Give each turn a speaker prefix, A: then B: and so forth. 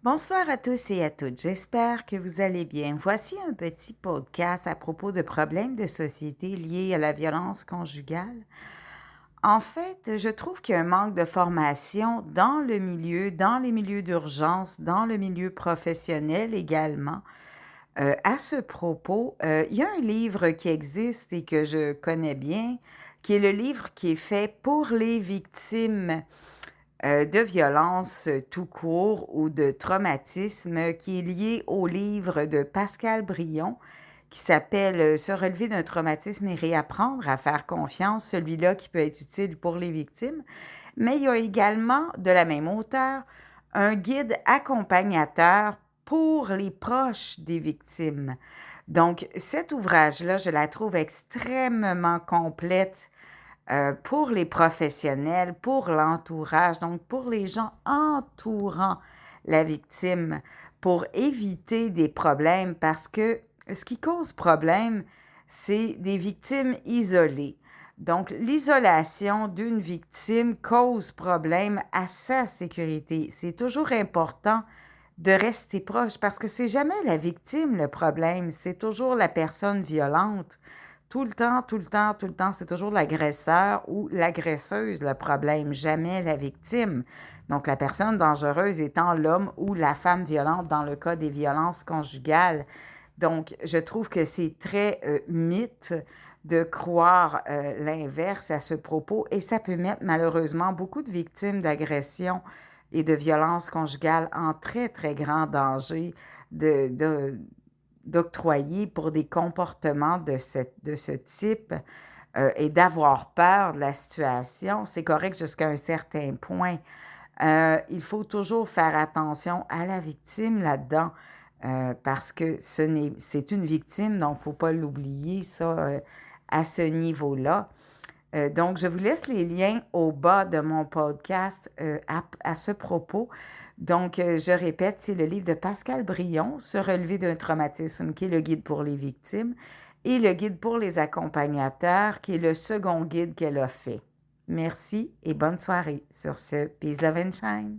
A: Bonsoir à tous et à toutes, j'espère que vous allez bien. Voici un petit podcast à propos de problèmes de société liés à la violence conjugale. En fait, je trouve qu'il y a un manque de formation dans les milieux d'urgence, dans le milieu professionnel également. À ce propos, il y a un livre qui existe et que je connais bien, qui est le livre qui est fait pour les victimes de violence tout court ou de traumatisme qui est lié au livre de Pascal Brion qui s'appelle Se relever d'un traumatisme et réapprendre à faire confiance, celui-là qui peut être utile pour les victimes. Mais il y a également, de la même auteure, un guide accompagnateur pour les proches des victimes. Donc, cet ouvrage-là, je la trouve extrêmement complète pour les professionnels, pour l'entourage, donc pour les gens entourant la victime, pour éviter des problèmes, parce que ce qui cause problème, c'est des victimes isolées. Donc, l'isolation d'une victime cause problème à sa sécurité. C'est toujours important de rester proche parce que c'est jamais la victime le problème, c'est toujours la personne violente. Tout le temps, tout le temps, tout le temps, c'est toujours l'agresseur ou l'agresseuse le problème, jamais la victime. Donc, la personne dangereuse étant l'homme ou la femme violente dans le cas des violences conjugales. Donc, je trouve que c'est très mythe de croire l'inverse à ce propos et ça peut mettre malheureusement beaucoup de victimes d'agressions et de violences conjugales en très, très grand danger d'octroyer pour des comportements de ce type et d'avoir peur de la situation. C'est correct jusqu'à un certain point. Il faut toujours faire attention à la victime là-dedans parce que c'est une victime, donc il ne faut pas l'oublier, ça, à ce niveau-là. Donc, je vous laisse les liens au bas de mon podcast à ce propos. Donc, je répète, c'est le livre de Pascal Brion, Se relever d'un traumatisme, qui est le guide pour les victimes, et le guide pour les accompagnateurs, qui est le second guide qu'elle a fait. Merci et bonne soirée. Sur ce, peace, love and shine.